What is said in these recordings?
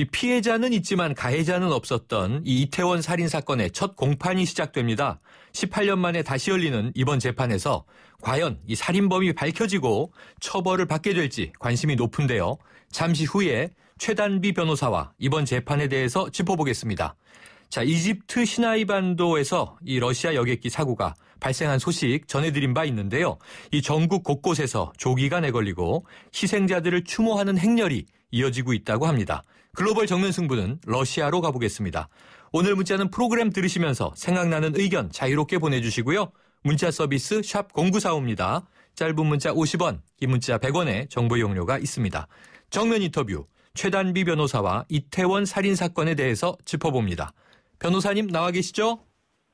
이 피해자는 있지만 가해자는 없었던 이 이태원 살인 사건의 첫 공판이 시작됩니다. 18년 만에 다시 열리는 이번 재판에서 과연 이 살인범이 밝혀지고 처벌을 받게 될지 관심이 높은데요. 잠시 후에 최단비 변호사와 이번 재판에 대해서 짚어보겠습니다. 자, 이집트 시나이 반도에서 이 러시아 여객기 사고가 발생한 소식 전해드린 바 있는데요. 이 전국 곳곳에서 조기가 내걸리고 희생자들을 추모하는 행렬이 이어지고 있다고 합니다. 글로벌 정면 승부는 러시아로 가보겠습니다. 오늘 문자는 프로그램 들으시면서 생각나는 의견 자유롭게 보내주시고요. 문자 서비스 샵 0945입니다. 짧은 문자 50원, 긴 문자 100원의 정보 이용료가 있습니다. 정면 인터뷰, 최단비 변호사와 이태원 살인 사건에 대해서 짚어봅니다. 변호사님 나와 계시죠?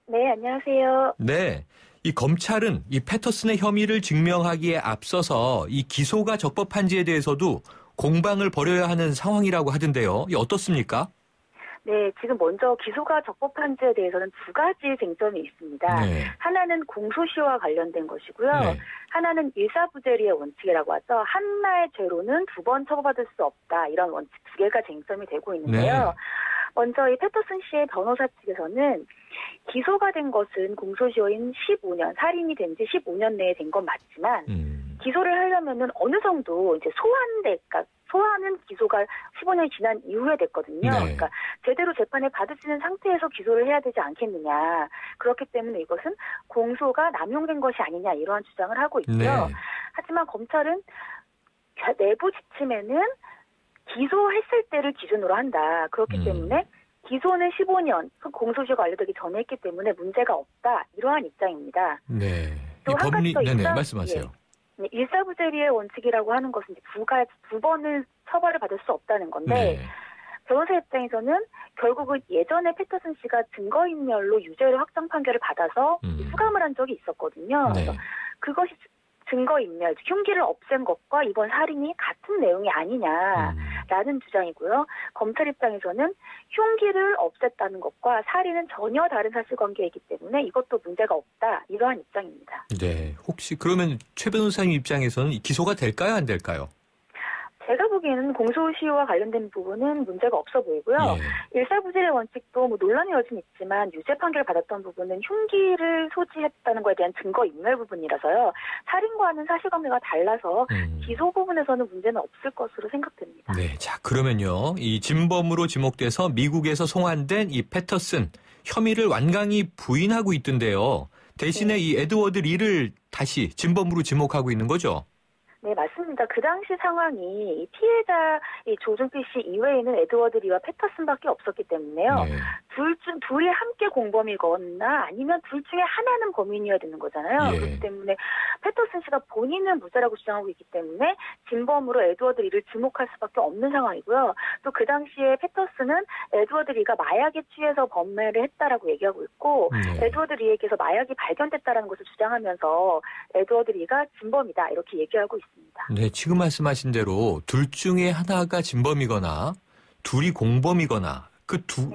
네, 안녕하세요. 네. 이 검찰은 이 패터슨의 혐의를 증명하기에 앞서서 이 기소가 적법한지에 대해서도 공방을 벌여야 하는 상황이라고 하던데요. 이 어떻습니까? 네, 지금 먼저 기소가 적법한지에 대해서는 두 가지 쟁점이 있습니다. 네. 하나는 공소시효와 관련된 것이고요. 네. 하나는 일사부재리의 원칙이라고 하죠. 하나의 죄로는 두 번 처벌받을 수 없다. 이런 원칙 두 개가 쟁점이 되고 있는데요. 네. 먼저 이 패터슨 씨의 변호사 측에서는 기소가 된 것은 공소시효인 15년, 살인이 된 지 15년 내에 된 건 맞지만 기소를 하려면은 어느 정도 이제 소환은 기소가 15년이 지난 이후에 됐거든요. 네. 그러니까 제대로 재판을 받으시는 상태에서 기소를 해야 되지 않겠느냐. 그렇기 때문에 이것은 공소가 남용된 것이 아니냐 이러한 주장을 하고 있고요. 네. 하지만 검찰은 내부 지침에는 기소했을 때를 기준으로 한다. 그렇기 때문에 기소는 15년, 공소시효가 완료되기 전에 했기 때문에 문제가 없다. 이러한 입장입니다. 네. 또 이 한 가지 더 네네, 말씀하세요. 예. 일사부재리의 원칙이라고 하는 것은 이제 두 번을 처벌을 받을 수 없다는 건데 네. 변호사 입장에서는 결국은 예전에 패터슨 씨가 증거인멸로 유죄로 확정 판결을 받아서 수감을 한 적이 있었거든요. 네. 그래서 그것이 증거인멸, 흉기를 없앤 것과 이번 살인이 같은 내용이 아니냐라는 주장이고요. 검찰 입장에서는 흉기를 없앴다는 것과 살인은 전혀 다른 사실관계이기 때문에 이것도 문제가 없다. 이러한 입장입니다. 네. 혹시 그러면 최 변호사님 입장에서는 기소가 될까요? 안 될까요? 제가 보기에는 공소시효와 관련된 부분은 문제가 없어 보이고요. 예. 일사부재의 원칙도 뭐 논란이 여진 있지만 유죄 판결을 받았던 부분은 흉기를 소지했다는 것에 대한 증거인멸 부분이라서요. 살인과는 사실관계가 달라서 기소 부분에서는 문제는 없을 것으로 생각됩니다. 네, 자 그러면요. 이 진범으로 지목돼서 미국에서 송환된 이 패터슨 혐의를 완강히 부인하고 있던데요. 대신에 네. 이 에드워드 리를 다시 진범으로 지목하고 있는 거죠? 네, 맞습니다. 그 당시 상황이 피해자 조준필 씨 이외에는 에드워드 리와 패터슨밖에 없었기 때문에요. 네. 둘이 함께 공범이거나 아니면 둘 중에 하나는 범인이어야 되는 거잖아요. 예. 그렇기 때문에 패터슨 씨가 본인은 무죄라고 주장하고 있기 때문에 진범으로 에드워드 리를 지목할 수밖에 없는 상황이고요. 또 그 당시에 패터슨은 에드워드 리가 마약에 취해서 범죄를 했다라고 얘기하고 있고 네. 에드워드 리에게서 마약이 발견됐다라는 것을 주장하면서 에드워드 리가 진범이다 이렇게 얘기하고 있습니다. 네, 지금 말씀하신 대로 둘 중에 하나가 진범이거나 둘이 공범이거나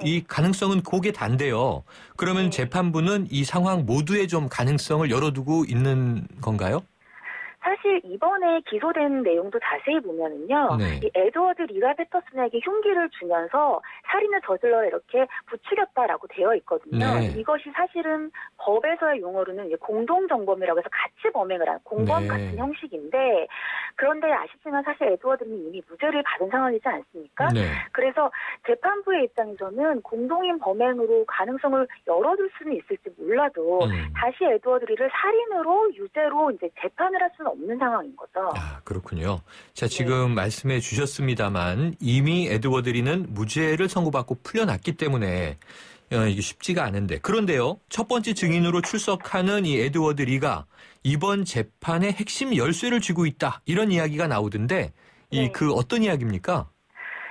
이 가능성은 고개 단데요. 그러면 네. 재판부는 이 상황 모두에 좀 가능성을 열어두고 있는 건가요? 사실 이번에 기소된 내용도 자세히 보면은요. 네. 이 에드워드 리가 패터슨에게 흉기를 주면서 살인을 저질러 이렇게 부추겼다라고 되어 있거든요. 네. 이것이 사실은 법에서의 용어로는 이제 공동정범이라고 해서 같이 범행을 한 공범 네. 같은 형식인데 그런데 아시지만 사실 에드워드는 이미 무죄를 받은 상황이지 않습니까? 네. 그래서 재판부의 입장에서는 공동인 범행으로 가능성을 열어둘 수는 있을지 몰라도 다시 에드워드 리를 살인으로 유죄로 이제 재판을 할 수는 없는 상황인 거죠. 아, 그렇군요. 자, 지금 말씀해 주셨습니다만 이미 에드워드 리는 무죄를 선고받고 풀려났기 때문에 이게 쉽지가 않은데. 그런데요. 첫 번째 증인으로 출석하는 이 에드워드 리가 이번 재판의 핵심 열쇠를 쥐고 있다. 이런 이야기가 나오던데 네. 그 어떤 이야기입니까?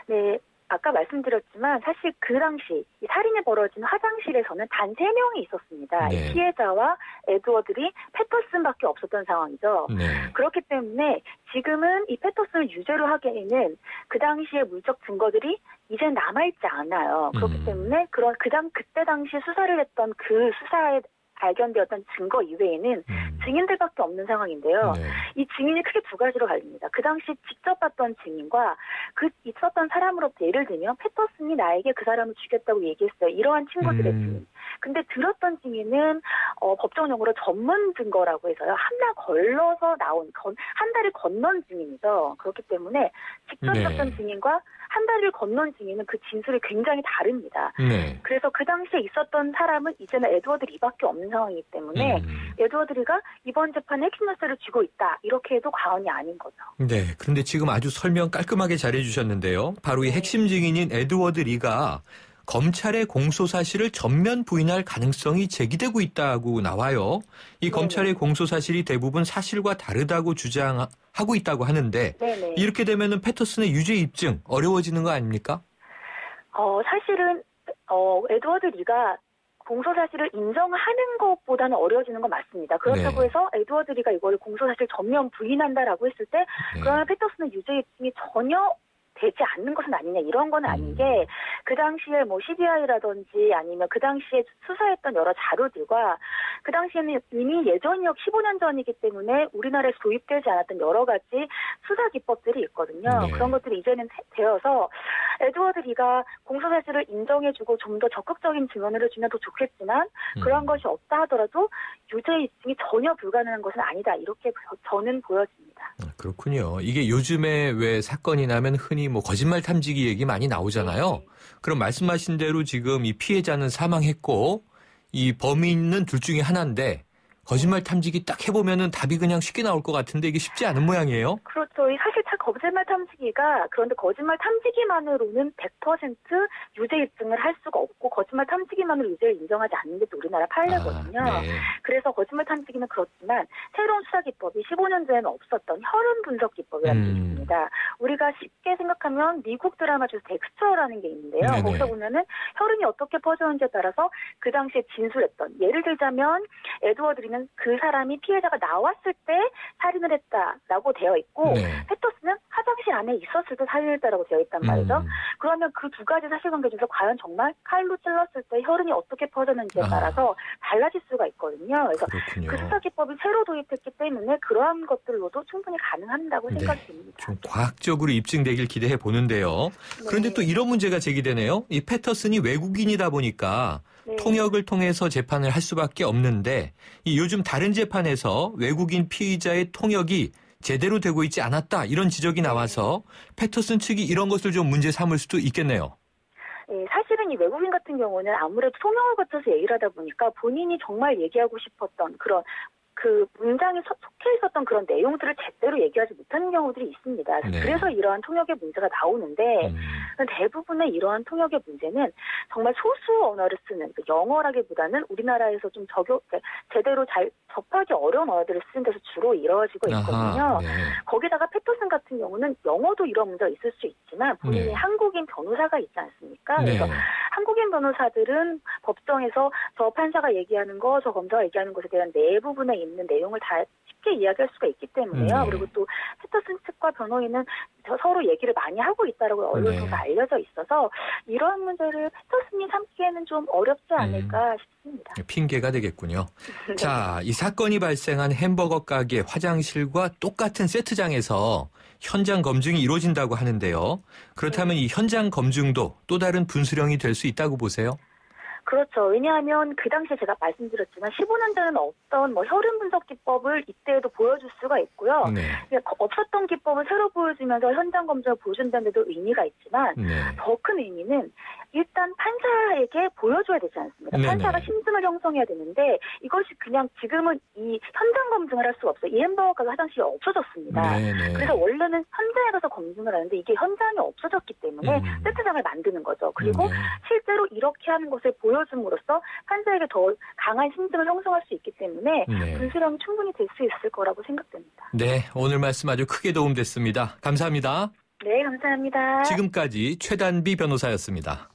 네. 아까 말씀드렸지만 사실 그 당시 이 살인이 벌어진 화장실에서는 단 3명이 있었습니다. 네. 이 피해자와 에드워드리, 패터슨밖에 없었던 상황이죠. 네. 그렇기 때문에 지금은 이 패터슨을 유죄로 하기에는 그 당시의 물적 증거들이 이제 남아있지 않아요. 그렇기 때문에 그때 당시 수사를 했던 그 수사에 발견되었던 증거 이외에는 증인들밖에 없는 상황인데요. 네. 이 증인이 크게 두 가지로 갈립니다. 그 당시 직접 봤던 증인과 그 있었던 사람으로부터 예를 들면 패터슨이 나에게 그 사람을 죽였다고 얘기했어요. 이러한 친구들의 증인. 근데 들었던 증인은 법정 용어로 전문 증거라고 해서요. 한날 걸러서 나온 한 달을 건넌 증인이죠. 그렇기 때문에 직접 있었던 증인과 한 달을 건넌 증인은 그 진술이 굉장히 다릅니다. 네. 그래서 그 당시에 있었던 사람은 이제는 에드워드 리밖에 없는 상황이기 때문에 에드워드 리가 이번 재판에 핵심 열쇠를 쥐고 있다. 이렇게 해도 과언이 아닌 거죠. 네. 그런데 지금 아주 설명 깔끔하게 잘해 주셨는데요. 바로 이 핵심 증인인 에드워드 리가 검찰의 공소 사실을 전면 부인할 가능성이 제기되고 있다고 나와요. 이 검찰의 공소 사실이 대부분 사실과 다르다고 주장하고 있다고 하는데 네네. 이렇게 되면은 패터슨의 유죄 입증 어려워지는 거 아닙니까? 사실은 에드워드 리가 공소 사실을 인정하는 것보다는 어려워지는 건 맞습니다. 그렇다고 네. 해서 에드워드 리가 이걸 공소 사실 전면 부인한다라고 했을 때 그러면 패터슨의 유죄 입증이 전혀 되지 않는 것은 아니냐 이런 건 아닌 게 그 당시에 뭐 CBI라든지 아니면 그 당시에 수사했던 여러 자료들과 그 당시에는 이미 예전이요 15년 전이기 때문에 우리나라에서 도입되지 않았던 여러 가지 수사 기법들이 있거든요. 네. 그런 것들이 이제는 되어서 에드워드 리가 공소 사실을 인정해주고 좀 더 적극적인 증언을 해주면 더 좋겠지만 그런 것이 없다 하더라도 유죄 입증이 전혀 불가능한 것은 아니다 이렇게 저는 보여집니다. 그렇군요. 이게 요즘에 왜 사건이 나면 흔히 뭐 거짓말 탐지기 얘기 많이 나오잖아요. 네. 그럼 말씀하신 대로 지금 이 피해자는 사망했고 이 범인은 둘 중에 하나인데 거짓말 탐지기 딱 해보면은 답이 그냥 쉽게 나올 것 같은데 이게 쉽지 않은 모양이에요. 그렇죠. 사실 거짓말 탐지기가 그런데 거짓말 탐지기만으로는 100% 유죄 입증을 할 수가 없고 거짓말 탐지기만으로 유죄를 인정하지 않는 게 또 우리나라 판례거든요. 네. 그래서 거짓말 탐지기는 그렇지만 새로운 수사 기법이 15년 전에는 없었던 혈흔 분석 기법이라는 게 있습니다. 우리가 쉽게 생각하면 미국 드라마 중에서 덱스터라는 게 있는데요. 네네. 거기서 보면은 혈흔이 어떻게 퍼졌는지에 따라서 그 당시에 진술했던 예를 들자면 에드워드 리는 그 사람이 피해자가 나왔을 때 살인을 했다라고 되어 있고 네. 패터슨은 화장실 안에 있었을 때 살인했다라고 되어 있단 말이죠. 그러면 그 두 가지 사실관계 중에서 과연 정말 칼로 찔렀을 때 혈흔이 어떻게 퍼졌는지에 따라서 달라질 수가 있거든요. 그래서 그렇군요. 그 수사 기법이 새로 도입됐기 때문에 그러한 것들로도 충분히 가능한다고 네. 생각이 듭니다. 좀 과학적으로 입증되길 기대해 보는데요. 그런데 네. 또 이런 문제가 제기되네요. 이 패터슨이 외국인이다 보니까 네. 통역을 통해서 재판을 할 수밖에 없는데 이 요즘 다른 재판에서 외국인 피의자의 통역이 제대로 되고 있지 않았다 이런 지적이 나와서 패터슨 측이 이런 것을 좀 문제 삼을 수도 있겠네요. 네, 사실은 이 외국인 같은 경우는 아무래도 통역을 거쳐서 얘기를 하다 보니까 본인이 정말 얘기하고 싶었던 그런 그 문장에 속해 있었던 그런 내용들을 제대로 얘기하지 못하는 경우들이 있습니다. 네. 그래서 이러한 통역의 문제가 나오는데 대부분의 이러한 통역의 문제는 정말 소수 언어를 쓰는 영어라기보다는 우리나라에서 좀 제대로 잘 접하기 어려운 언어들을 쓰는 데서 주로 이루어지고 있거든요. 아하, 네. 거기다가 패터슨 같은 경우는 영어도 이런 문제가 있을 수 있지만 본인이 네. 한국인 변호사가 있지 않습니까? 네. 그래서 한국인 변호사들은 법정에서 저 판사가 얘기하는 거, 저 검사가 얘기하는 것에 대한 내부분에 있는 내용을 다 쉽게 이야기할 수가 있기 때문에요. 네. 그리고 또 패터슨 측과 변호인은 서로 얘기를 많이 하고 있다라고 언론에서 네. 알려져 있어서 이런 문제를 패터슨이 삼기에는 좀 어렵지 않을까 싶습니다. 핑계가 되겠군요. 자, 이 사건이 발생한 햄버거 가게 화장실과 똑같은 세트장에서 현장 검증이 이루어진다고 하는데요. 그렇다면 이 현장 검증도 또 다른 분수령이 될 수 있다고 보세요? 그렇죠. 왜냐하면 그 당시에 제가 말씀드렸지만 15년 전에는 없던 혈흔 분석 기법을 이때에도 보여줄 수가 있고요. 네. 없었던 기법을 새로 보여주면서 현장 검증을 보여준다는 데도 의미가 있지만 네. 더 큰 의미는 일단 판사에게 보여줘야 되지 않습니까? 네네. 판사가 심증을 형성해야 되는데 이것이 그냥 지금은 이 현장 검증을 할 수가 없어요. 이 햄버거가 화장실이 없어졌습니다. 네네. 그래서 원래는 현장에 가서 검증을 하는데 이게 현장이 없어졌기 때문에 세트장을 만드는 거죠. 그리고 네. 실제로 이렇게 하는 것을 보여줌으로써 판사에게 더 강한 심증을 형성할 수 있기 때문에 네. 분수령이 충분히 될 수 있을 거라고 생각됩니다. 네, 오늘 말씀 아주 크게 도움됐습니다. 감사합니다. 네, 감사합니다. 지금까지 최단비 변호사였습니다.